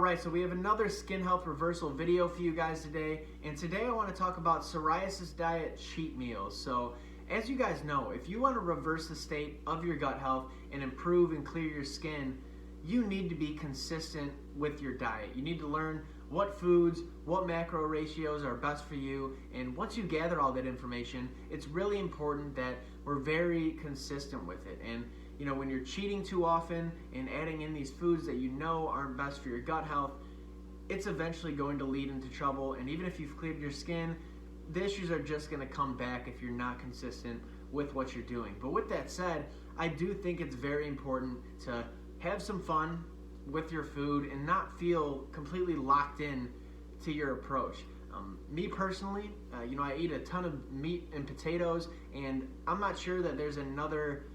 Alright, so we have another skin health reversal video for you guys today, and today I want to talk about psoriasis diet cheat meals. So as you guys know, if you want to reverse the state of your gut health and improve and clear your skin, you need to be consistent with your diet. You need to learn what foods, what macro ratios are best for you, and once you gather all that information, it's really important that we're very consistent with it. And you know, when you're cheating too often and adding in these foods that you know aren't best for your gut health, it's eventually going to lead into trouble. And even if you've cleared your skin, the issues are just going to come back if you're not consistent with what you're doing. But with that said, I do think it's very important to have some fun with your food and not feel completely locked in to your approach. Me personally, I eat a ton of meat and potatoes, and I'm not sure that there's another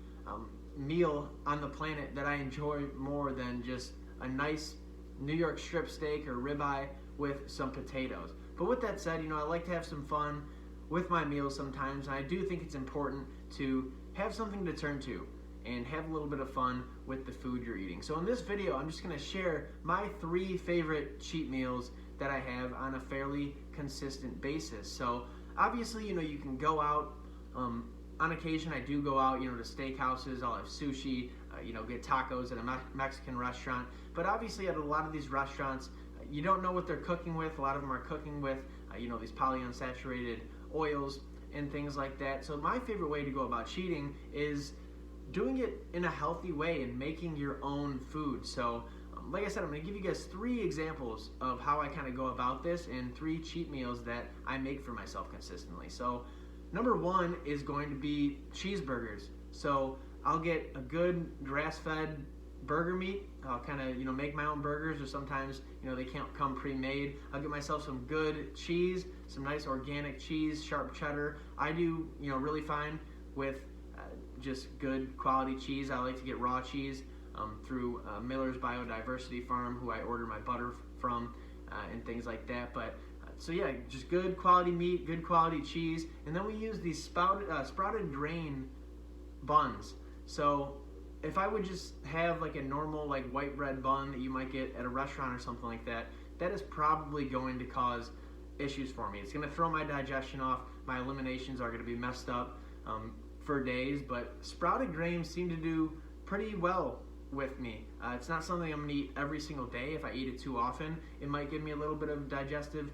meal on the planet that I enjoy more than just a nice New York strip steak or ribeye with some potatoes. But with that said, I like to have some fun with my meals sometimes, and I do think it's important to have something to turn to and have a little bit of fun with the food you're eating. So in this video, I'm just going to share my 3 favorite cheat meals that I have on a fairly consistent basis. So obviously, you can go out. On occasion, I do go out, to steakhouses. I'll have sushi, get tacos at a Mexican restaurant. But obviously, at a lot of these restaurants, you don't know what they're cooking with. A lot of them are cooking with, these polyunsaturated oils and things like that. So my favorite way to go about cheating is doing it in a healthy way and making your own food. So like I said, I'm going to give you guys 3 examples of how I kind of go about this and 3 cheat meals that I make for myself consistently. So number 1 is going to be cheeseburgers. So I'll get a good grass-fed burger meat. I'll kind of make my own burgers, or sometimes they can't come pre-made. I'll get myself some good cheese, some nice organic cheese, sharp cheddar. I do really fine with just good quality cheese. I like to get raw cheese through Miller's Biodiversity Farm, who I order my butter from, and things like that. But so yeah, just good quality meat, good quality cheese, and then we use these sprouted grain buns. So if I would just have like a normal white bread bun that you might get at a restaurant or something like that, that is probably going to cause issues for me. It's going to throw my digestion off. My eliminations are going to be messed up for days. But sprouted grains seem to do pretty well with me. It's not something I'm going to eat every single day. If I eat it too often, it might give me a little bit of digestive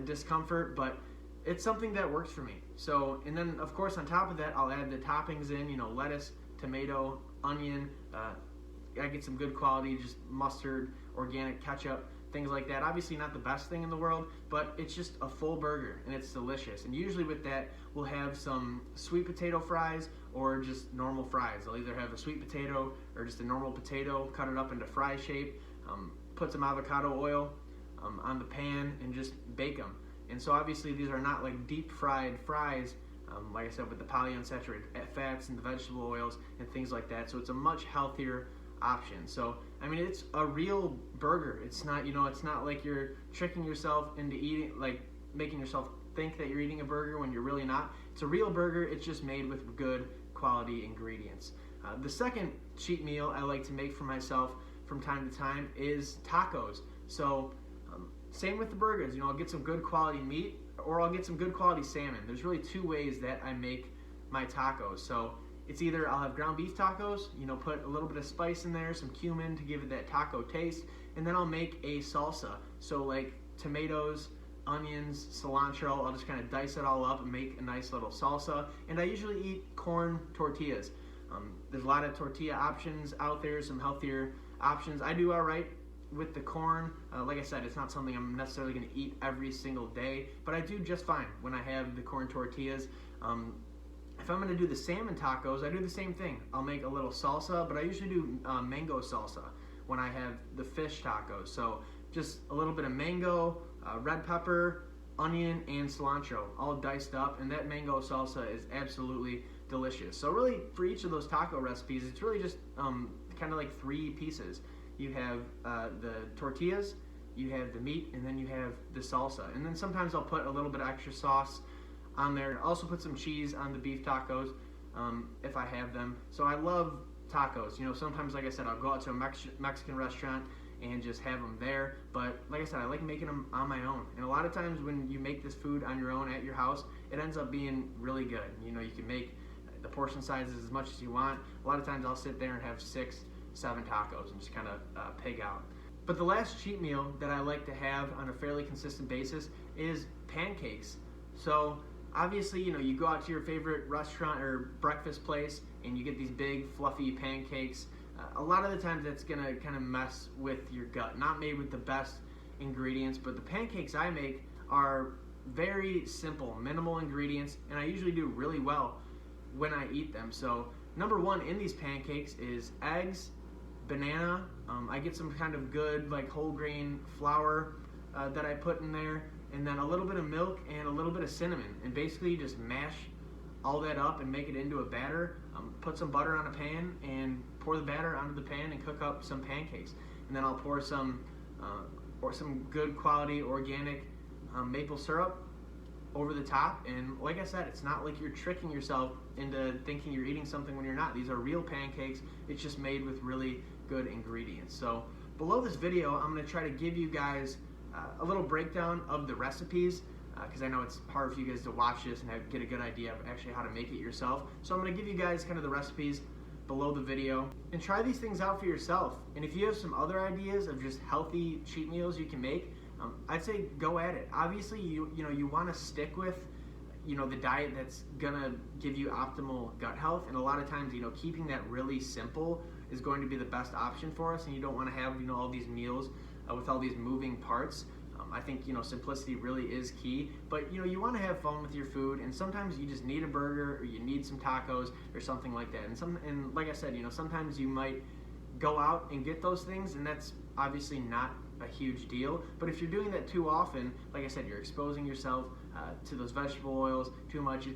discomfort, but it's something that works for me. So, and then of course on top of that, I'll add the toppings in, lettuce, tomato, onion. I get some good quality, just mustard, organic ketchup, things like that. Obviously not the best thing in the world, but it's just a full burger and it's delicious. And usually with that, we'll have some sweet potato fries or just normal fries. I'll either have a sweet potato or just a normal potato, cut it up into fry shape, put some avocado oil on the pan and just bake them. And so obviously these are not deep fried fries, like I said, with the polyunsaturated fats and the vegetable oils and things like that. So it's a much healthier option. So I mean, it's a real burger. It's not, it's not like you're tricking yourself into eating, making yourself think that you're eating a burger when you're really not. It's a real burger. It's just made with good quality ingredients. The second cheat meal I like to make for myself from time to time is tacos. So same with the burgers. I'll get some good quality meat, or I'll get some good quality salmon. There's really 2 ways that I make my tacos. So it's either I'll have ground beef tacos, put a little bit of spice in there, some cumin to give it that taco taste, and then I'll make a salsa. So tomatoes, onions, cilantro, I'll just kind of dice it all up and make a nice little salsa. And I usually eat corn tortillas. There's a lot of tortilla options out there, some healthier options. I do all right with the corn. Like I said, it's not something I'm necessarily going to eat every single day, but I do just fine when I have the corn tortillas. If I'm going to do the salmon tacos, I do the same thing. I'll make a little salsa, but I usually do mango salsa when I have the fish tacos. So just a little bit of mango, red pepper, onion, and cilantro all diced up, and that mango salsa is absolutely delicious. So really, for each of those taco recipes, it's really just kind of 3 pieces. You have the tortillas, you have the meat, and then you have the salsa. And then sometimes I'll put a little bit of extra sauce on there. Also put some cheese on the beef tacos if I have them. So I love tacos. Sometimes, like I said, I'll go out to a Mexican restaurant and just have them there. But like I said, I like making them on my own. And a lot of times when you make this food on your own at your house, it ends up being really good. You know, you can make the portion sizes as much as you want. A lot of times I'll sit there and have 6, 7 tacos and just kind of pig out. But the last cheat meal that I like to have on a fairly consistent basis is pancakes. So obviously, you know, you go out to your favorite restaurant or breakfast place and you get these big fluffy pancakes. A lot of the times that's gonna kind of mess with your gut. Not made with the best ingredients, but the pancakes I make are very simple, minimal ingredients, and I usually do really well when I eat them. So number one in these pancakes is eggs, banana. I get some kind of good like whole grain flour that I put in there, and then a little bit of milk and a little bit of cinnamon, and basically you just mash all that up and make it into a batter. Put some butter on a pan and pour the batter onto the pan and cook up some pancakes, and then I'll pour some good quality organic maple syrup over the top. And like I said, it's not like you're tricking yourself into thinking you're eating something when you're not. These are real pancakes. It's just made with really good ingredients. So below this video, I'm going to try to give you guys a little breakdown of the recipes, because I know it's hard for you guys to watch this and get a good idea of actually how to make it yourself. So I'm going to give you guys kind of the recipes below the video, and try these things out for yourself. And if you have some other ideas of just healthy cheat meals you can make, I'd say go at it. Obviously, you want to stick with the diet that's gonna give you optimal gut health, and a lot of times keeping that really simple is going to be the best option for us. And you don't want to have all these meals with all these moving parts. I think simplicity really is key, but you want to have fun with your food, and sometimes you just need a burger or you need some tacos or something like that. And like I said, sometimes you might go out and get those things, and that's obviously not a huge deal. But if you're doing that too often, like I said, you're exposing yourself to those vegetable oils too much.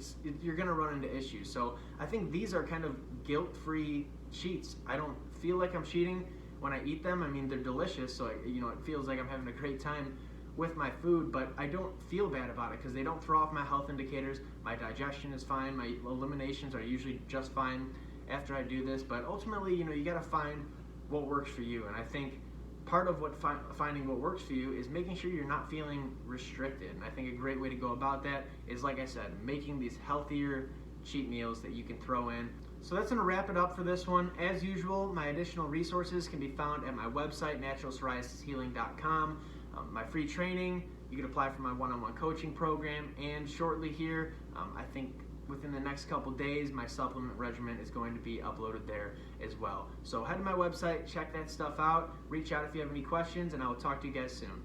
You're gonna run into issues. So I think these are kind of guilt-free cheats. I don't feel like I'm cheating when I eat them. I mean, they're delicious, so it feels like I'm having a great time with my food, but I don't feel bad about it because they don't throw off my health indicators. My digestion is fine. My eliminations are usually just fine after I do this. But ultimately, you got to find what works for you. And I think part of what finding what works for you is making sure you're not feeling restricted. And I think a great way to go about that is, like I said, making these healthier cheat meals that you can throw in. So that's going to wrap it up for this one. As usual, my additional resources can be found at my website, naturalpsoriasishealing.com. My free training, you can apply for my one-on-one coaching program, and shortly here, I think within the next couple days, my supplement regimen is going to be uploaded there as well. So head to my website, check that stuff out, reach out if you have any questions, and I will talk to you guys soon.